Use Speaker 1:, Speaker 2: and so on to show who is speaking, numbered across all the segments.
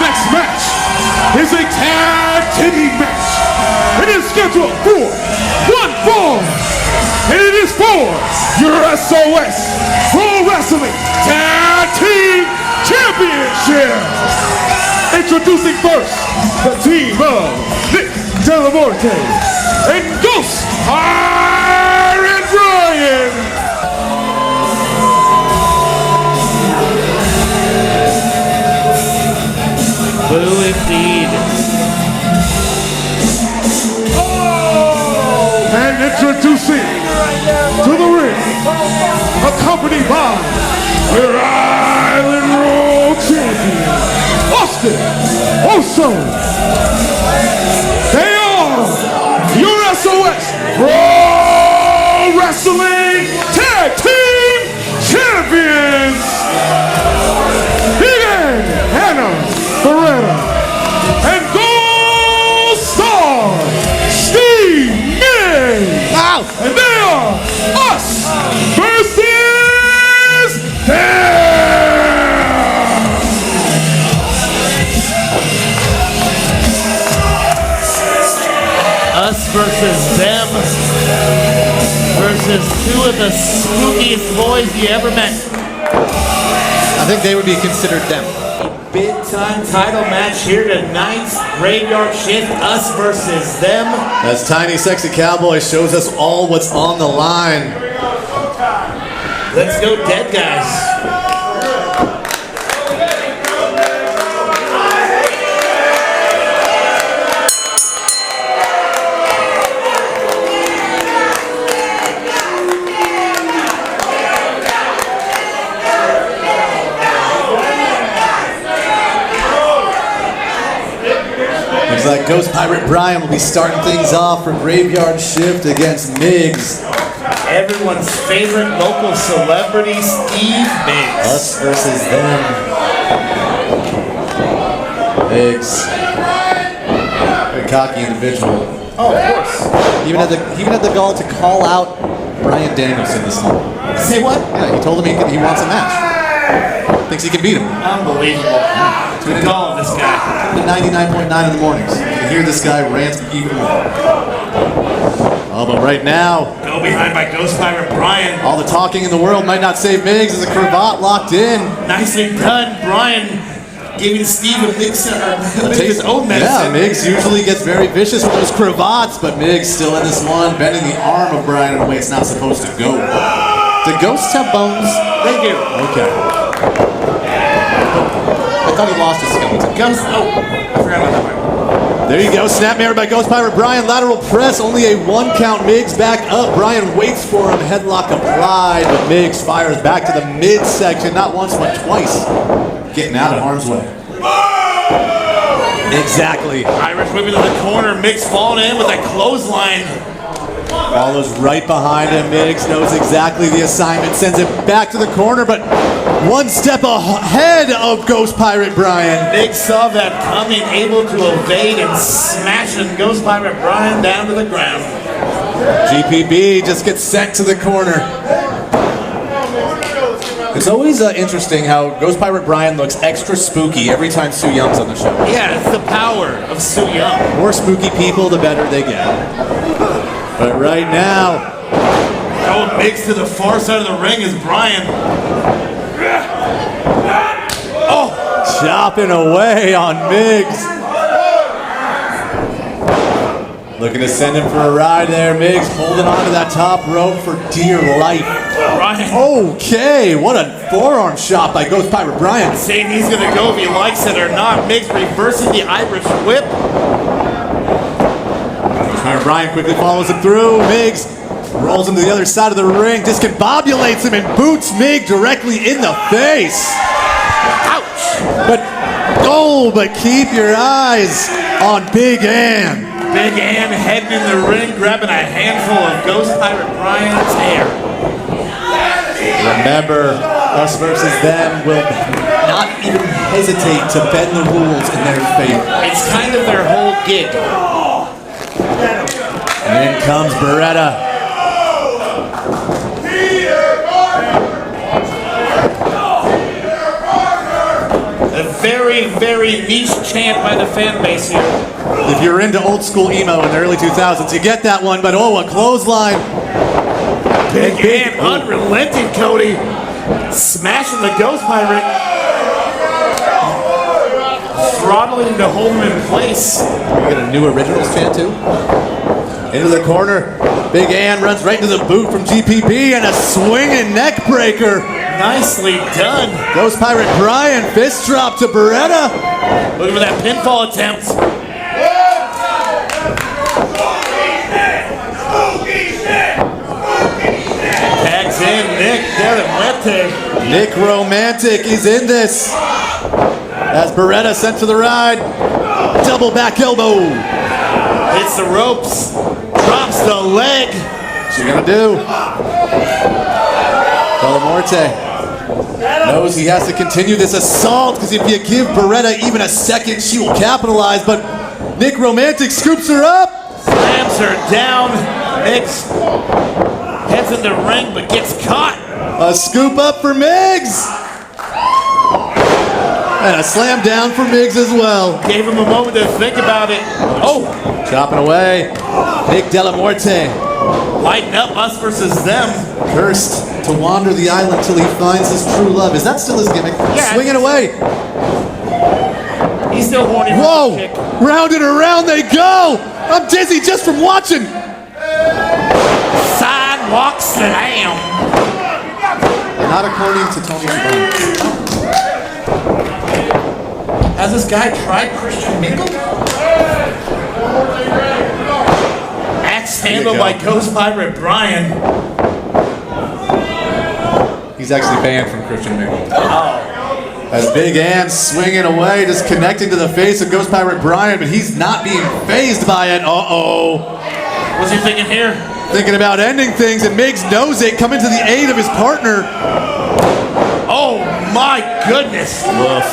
Speaker 1: next match is a tag team match. It is scheduled for one fall, and it is for your SOS Pro Wrestling Tag Team Championship. Introducing first the team of Nick Delamonte and Ghost Pirate Brian.
Speaker 2: Boo indeed.
Speaker 1: And introducing to the ring, accompanied by your Island Road Champion, Austin Oso. They are your SOS Pro Wrestling Tag Team Champions. Big Hannah Beretta and Gold Star Steve Migs.
Speaker 3: Wow.
Speaker 1: And they are us versus them.
Speaker 2: Us versus them versus two of the spookiest boys you ever met.
Speaker 3: I think they would be considered them.
Speaker 2: Big time title match here tonight. Graveyard Shift, us versus them.
Speaker 3: As Tiny Sexy Cowboy shows us all what's on the line.
Speaker 2: Let's go, dead guys.
Speaker 3: Looks like Ghost Pirate Brian will be starting things off for Graveyard Shift against Migs.
Speaker 2: Everyone's favorite local celebrity, Steve Migs.
Speaker 3: Us versus them. Migs. Very cocky individual.
Speaker 2: Oh, of course.
Speaker 3: He even had the gall to call out Brian Danielson this time.
Speaker 2: Say what?
Speaker 3: Yeah, he told him he wants a match. Thinks he can beat him.
Speaker 2: Unbelievable. The gall of this guy.
Speaker 3: 99.9 in the mornings. You can hear this guy rant even more. Oh, but right now,
Speaker 2: Go behind by Ghost Pirate Brian.
Speaker 3: all the talking in the world might not save Migs as a cravat locked in.
Speaker 2: Nicely done, Brian. Giving Steve a mix of his own
Speaker 3: Yeah,
Speaker 2: medicine.
Speaker 3: Migs usually gets very vicious with those cravats, but Migs still in this one, bending the arm of Brian in a way it's not supposed to go. Do ghosts have bones?
Speaker 2: They do.
Speaker 3: Okay. I thought he lost his skeleton.
Speaker 2: Ghost. Oh, I forgot about that one.
Speaker 3: There you go, snapmare by Ghost Pirate Brian, lateral press, only a 1 count. Migs back up, Brian waits for him, headlock applied, but Migs fires back to the midsection, not once but twice, getting out of harm's way. Exactly.
Speaker 2: Irish whipping to the corner. Migs falling in with that clothesline.
Speaker 3: Follows right behind him, Migs knows exactly the assignment, sends it back to the corner, but one step ahead of Ghost Pirate Brian.
Speaker 2: Migs saw that coming, able to evade and smashing Ghost Pirate Brian down to the ground.
Speaker 3: GPB just gets sent to the corner. It's always interesting how Ghost Pirate Brian looks extra spooky every time Sue Young's on the show.
Speaker 2: Yeah, it's the power of Sue Young.
Speaker 3: The more spooky people, the better they get. But right now,
Speaker 2: Oh, Migs to the far side of the ring is Brian. Oh,
Speaker 3: chopping away on Migs. Looking to send him for a ride there. Migs holding on to that top rope for dear life.
Speaker 2: Brian.
Speaker 3: Okay, what a forearm shot by Ghost Pirate Brian.
Speaker 2: Saying he's going to go if he likes it or not. Migs reversing the Irish whip.
Speaker 3: Ghost Pirate Brian quickly follows him through. Migs rolls him to the other side of the ring, discombobulates him and boots Migs directly in the face.
Speaker 2: Ouch.
Speaker 3: But keep your eyes on Big Ann.
Speaker 2: Big Ann heading in the ring, grabbing a handful of Ghost Pirate Brian's hair.
Speaker 3: Remember, us versus them will not even hesitate to bend the rules in their favor.
Speaker 2: It's kind of their whole gig.
Speaker 3: And in comes Beretta.
Speaker 2: The very, very niche chant by the fan base here.
Speaker 3: If you're into old school emo in the early 2000s, you get that one, but oh, a clothesline.
Speaker 2: Big and unrelenting, Cody. Smashing the Ghost Pirate. Throttling to hold him in place.
Speaker 3: We get a new originals chant too. Into the corner. Big Ann runs right into the boot from GPB and a swinging neck breaker.
Speaker 2: Nicely done.
Speaker 3: Ghost Pirate Brian, fist drop to Beretta.
Speaker 2: Looking for that pinfall attempt. Tags in Nick Delamuerte.
Speaker 3: Nick Romantic, he's in this. As Beretta sent to the ride. Double back elbow.
Speaker 2: Hits the ropes. Drops the leg.
Speaker 3: What's he gonna do? Delamuerte knows he has to continue this assault because if you give Beretta even a second, she will capitalize. But Nick Romantic scoops her up.
Speaker 2: Slams her down. Migs heads in the ring but gets caught.
Speaker 3: A scoop up for Migs. And a slam down for Migs as well.
Speaker 2: Gave him a moment to think about it. Oh!
Speaker 3: Chopping away. Nick Delamuerte.
Speaker 2: Lighten up, us versus them.
Speaker 3: Cursed to wander the island till he finds his true love. Is that still his gimmick?
Speaker 2: Yeah.
Speaker 3: Swinging away.
Speaker 2: He's still horny for
Speaker 3: Whoa!
Speaker 2: the kick.
Speaker 3: Round and around they go! I'm dizzy just from watching.
Speaker 2: Sidewalk slam.
Speaker 3: Not according to Tony Schiavone.
Speaker 2: Has this guy tried Christian Mingle? Axe handled by Ghost Pirate Brian.
Speaker 3: He's actually banned from Christian Mingle. As Big Ann swinging away, just connecting to the face of Ghost Pirate Brian, but he's not being phased by it. Uh-oh.
Speaker 2: What's he thinking here?
Speaker 3: Thinking about ending things, and Migs knows it, coming to the aid of his partner.
Speaker 2: Oh my goodness.
Speaker 3: Woof.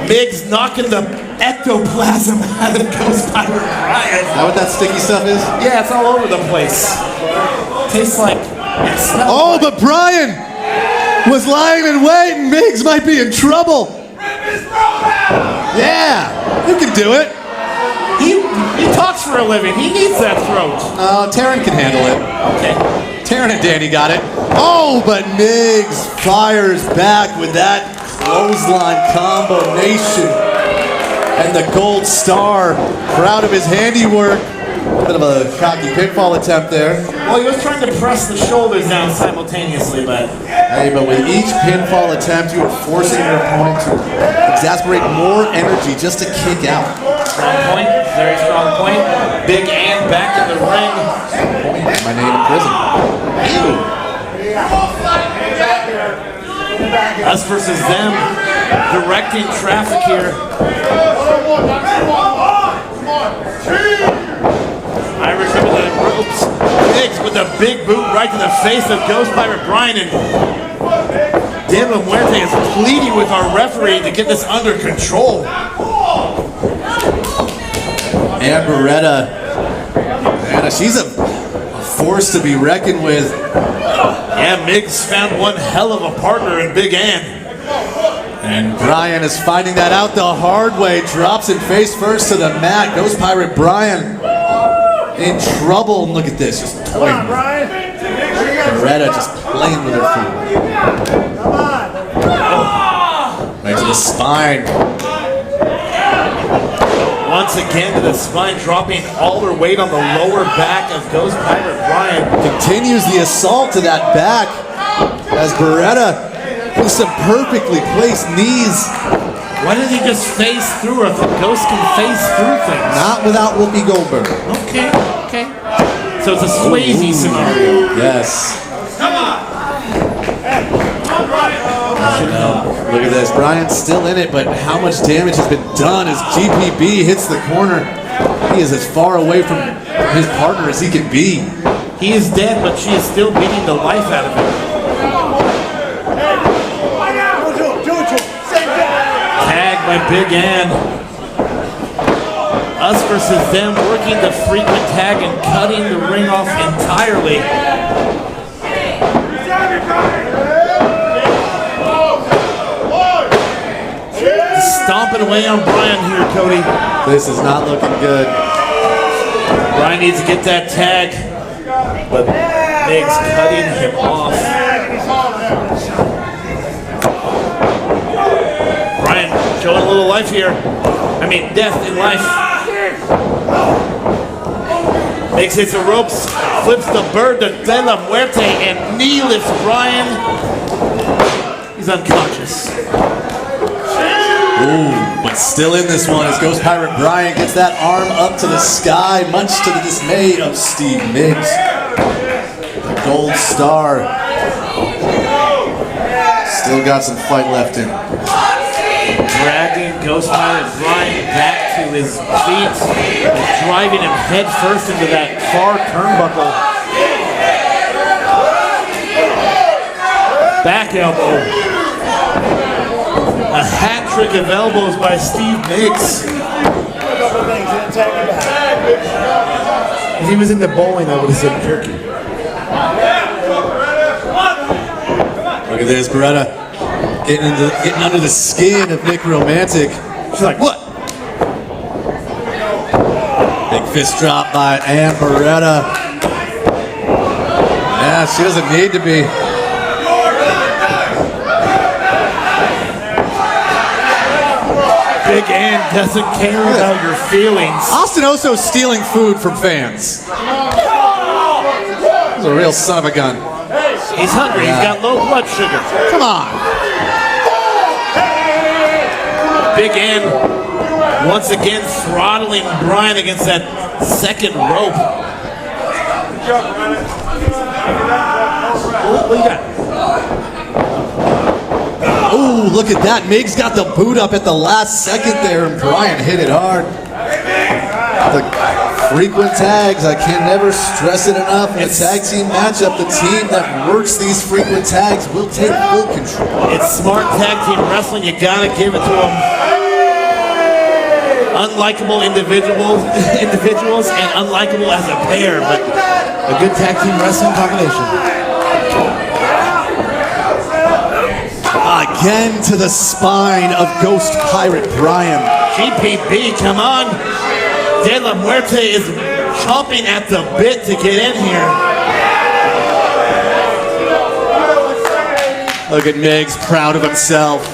Speaker 2: Migs knocking the ectoplasm out of Ghost Pirate Brian.
Speaker 3: Is that what that sticky stuff is?
Speaker 2: Yeah, it's all over the place. Tastes like it smells.
Speaker 3: Oh, but Brian was lying in wait, and Migs might be in trouble. Yeah, you can do it.
Speaker 2: He talks for a living. He needs that throat.
Speaker 3: Taryn can handle it.
Speaker 2: Okay.
Speaker 3: Taryn and Danny got it. Oh, but Migs fires back with that clothesline combination. And the gold star, proud of his handiwork. Bit of a cocky pinfall attempt there.
Speaker 2: Well, he was trying to press the shoulders down simultaneously, but...
Speaker 3: Hey, but with each pinfall attempt, you are forcing your opponent to exasperate more energy just to kick out.
Speaker 2: Strong point, very strong point. Big Ann back in the ring.
Speaker 3: My name in prison.
Speaker 2: Us versus them, directing traffic here. Irish over the ropes. Migs with a big boot right to the face of Ghost Pirate Brian, and Delamuerte is pleading with our referee to get this under control.
Speaker 3: And Beretta. She's a force to be reckoned with.
Speaker 2: Yeah, Migs found one hell of a partner in Big Ann.
Speaker 3: And Brian is finding that out the hard way. Drops him face first to the mat. Ghost Pirate Brian in trouble. And look at this, just toying. Come on, Brian. Beretta just playing with her feet. Come on. Right to the spine.
Speaker 2: Once again to the spine, dropping all her weight on the lower back of Ghost Pirate Brian.
Speaker 3: Continues the assault to that back as Beretta with some perfectly placed knees.
Speaker 2: Why didn't he just phase through her? The Ghost can phase through things.
Speaker 3: Not without Whoopi Goldberg.
Speaker 2: Okay. So it's a Swayze scenario.
Speaker 3: Yes. Come on. Look at this. Brian's still in it, but how much damage has been done as GPB hits the corner? He is as far away from his partner as he can be.
Speaker 2: He is dead, but she is still beating the life out of him. Tag by Big Ann. Us versus them, working the frequent tag and cutting the ring off entirely. stomping away on Brian here, Cody.
Speaker 3: This is not looking good.
Speaker 2: Brian needs to get that tag, but Migs cutting him off. Brian showing a little life here. I mean, death in life. Migs hits the ropes, flips the bird to De La Muerte, and knee lifts Brian. He's unconscious.
Speaker 3: Ooh, but still in this one as Ghost Pirate Brian gets that arm up to the sky, much to the dismay of Steve Migs. The Gold Star still got some fight left in.
Speaker 2: Dragging Ghost Pirate Brian back to his feet and driving him head first into that far turnbuckle. Back elbow. A hat trick of elbows by Steve Migs. If he was into bowling, I would have said turkey.
Speaker 3: Look at this, Beretta getting under the skin of Nick Romantic. She's like, what? Big fist drop by Ann Beretta. Yeah, she doesn't need to be.
Speaker 2: Big Ann doesn't care about your feelings.
Speaker 3: Austin Oso stealing food from fans. He's a real son of a gun.
Speaker 2: He's hungry. Yeah. He's got low blood sugar.
Speaker 3: Come on.
Speaker 2: Big Ann once again throttling Brian against that second rope. What do you got?
Speaker 3: Ooh, look at that. Migs got the boot up at the last second there, and Brian hit it hard. The frequent tags, I can never stress it enough. In a tag team matchup, the team that works these frequent tags will take full control.
Speaker 2: It's smart tag team wrestling. You gotta give it to them. Unlikable individuals and unlikable as a pair, but a good tag team wrestling combination.
Speaker 3: Again to the spine of Ghost Pirate Brian.
Speaker 2: GPB, come on. De La Muerte is chomping at the bit to get in here.
Speaker 3: Look at Migs, proud of himself.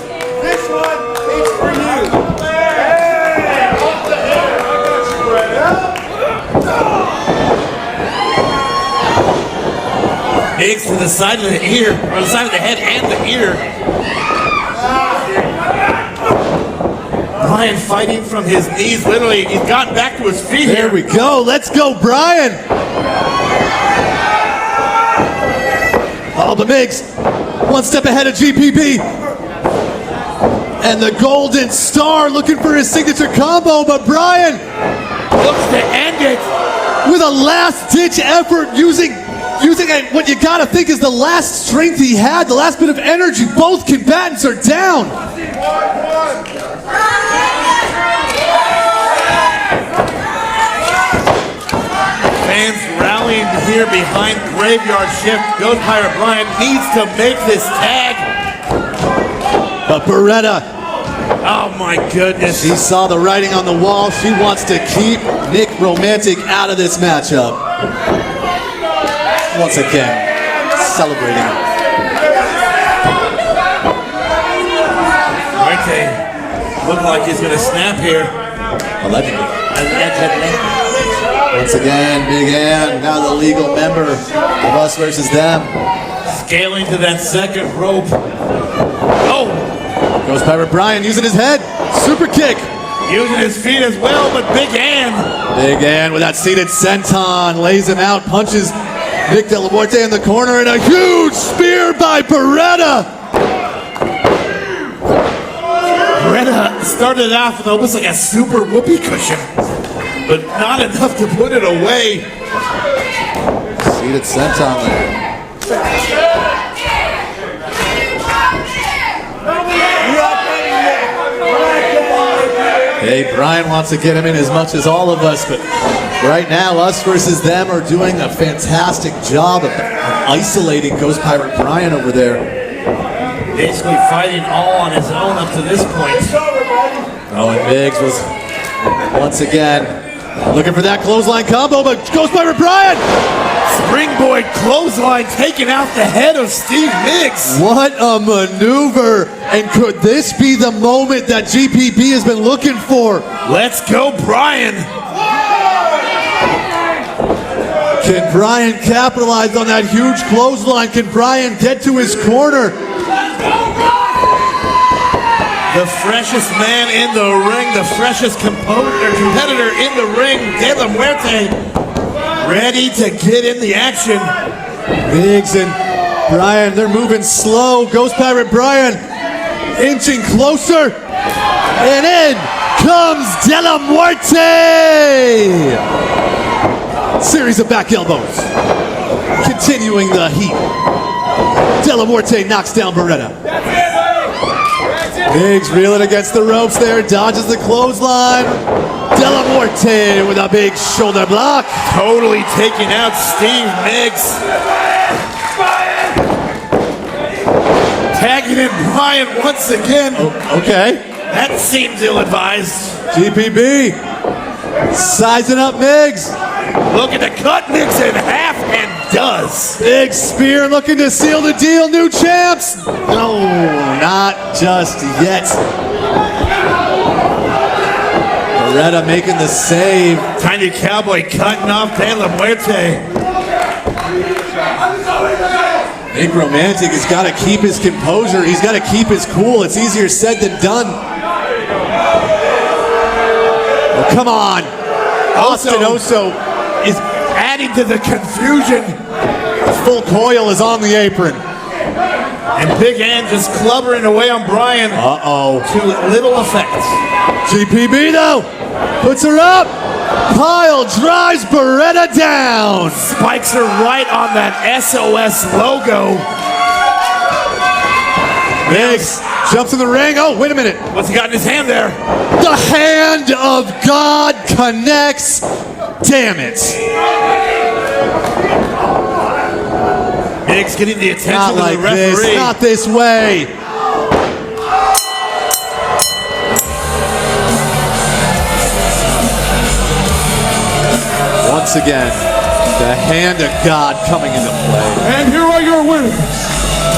Speaker 1: This one is for you.
Speaker 2: Migs to the side of the ear, or the side of the head and the ear. Brian fighting from his knees, literally. He's gotten back to his feet here.
Speaker 3: There we go. Let's go, Brian. Oh, but Migs, one step ahead of GPB. And the Golden Star looking for his signature combo, but Brian
Speaker 2: looks to end it
Speaker 3: with a last-ditch effort using what you gotta think is the last strength he had, the last bit of energy. Both combatants are down.
Speaker 2: Fans rallying here behind Graveyard Shift. Ghost Pirate Brian needs to make this tag.
Speaker 3: But Beretta,
Speaker 2: oh my goodness.
Speaker 3: she saw the writing on the wall. She wants to keep Nick Romantic out of this matchup. Once again, celebrating.
Speaker 2: Muerte looking like he's gonna snap here.
Speaker 3: Allegedly. Once again, Big Ann, now the legal member of Us Versus Them.
Speaker 2: Scaling to that second rope. Oh!
Speaker 3: Ghost Pirate Brian using his head. Super kick.
Speaker 2: Using his feet as well, but Big Ann.
Speaker 3: Big Ann with that seated senton. Lays him out, punches Nick De La Muerte in the corner, and a huge spear by Beretta.
Speaker 2: Beretta started off with almost like a super whoopee cushion, but not enough to put it away.
Speaker 3: Seated senton there. Hey, Brian wants to get him in as much as all of us, but right now, Us Versus Them are doing a fantastic job of isolating Ghost Pirate Brian over there.
Speaker 2: Basically fighting all on his own up to this point.
Speaker 3: Oh, and Migs was once again looking for that clothesline combo, but goes by Brian.
Speaker 2: Springboard clothesline taking out the head of Steve Migs.
Speaker 3: What a maneuver. And could this be the moment that GPP has been looking for?
Speaker 2: Let's go, Brian.
Speaker 3: Can Brian capitalize on that huge clothesline? Can Brian get to his corner?
Speaker 2: The freshest man in the ring, the freshest competitor in the ring, De La Muerte, ready to get in the action.
Speaker 3: Migs and Brian, they're moving slow. Ghost Pirate Brian inching closer. And in comes De La Muerte. Series of back elbows. Continuing the heat. De La Muerte knocks down Beretta. Migs reeling against the ropes there, dodges the clothesline. De La Muerte with a big shoulder block.
Speaker 2: Totally taking out Steve Migs. Tagging in Brian once again.
Speaker 3: Okay.
Speaker 2: That seems ill-advised.
Speaker 3: GPB sizing up Migs.
Speaker 2: Looking to cut Migs in half and does.
Speaker 3: Big spear looking to seal the deal. New champs. No, not just yet. Beretta making the save.
Speaker 2: Tiny Cowboy cutting off De La Muerte.
Speaker 3: Big Romantic has got to keep his composure. He's got to keep his cool. It's easier said than done. Oh, come on. Austin Oso
Speaker 2: is adding to the confusion.
Speaker 3: Full coil is on the apron.
Speaker 2: And Big Ann just clubbering away on Brian.
Speaker 3: Uh-oh.
Speaker 2: To little effect.
Speaker 3: GPB though, puts her up. Pile drives Beretta down.
Speaker 2: Spikes her right on that SOS logo.
Speaker 3: Migs jumps in the ring. Oh, wait a minute.
Speaker 2: What's he got in his hand there?
Speaker 3: The hand of God connects. Damn it.
Speaker 2: Migs getting the attention
Speaker 3: Not
Speaker 2: of
Speaker 3: like
Speaker 2: the referee.
Speaker 3: this. Not this way. Once again, the hand of God coming into play.
Speaker 1: And here are your winners.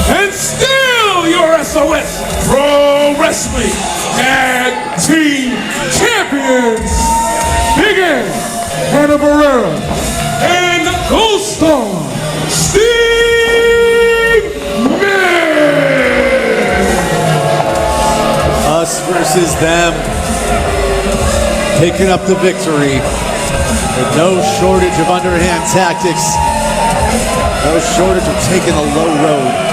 Speaker 1: And still your SOS Pro Wrestling Tag Team Champions. Big Ed, Hannah Beretta, and Ghost Star, Steve Migs.
Speaker 3: Us versus them. Picking up the victory. With no shortage of underhand tactics. No shortage of taking the low road.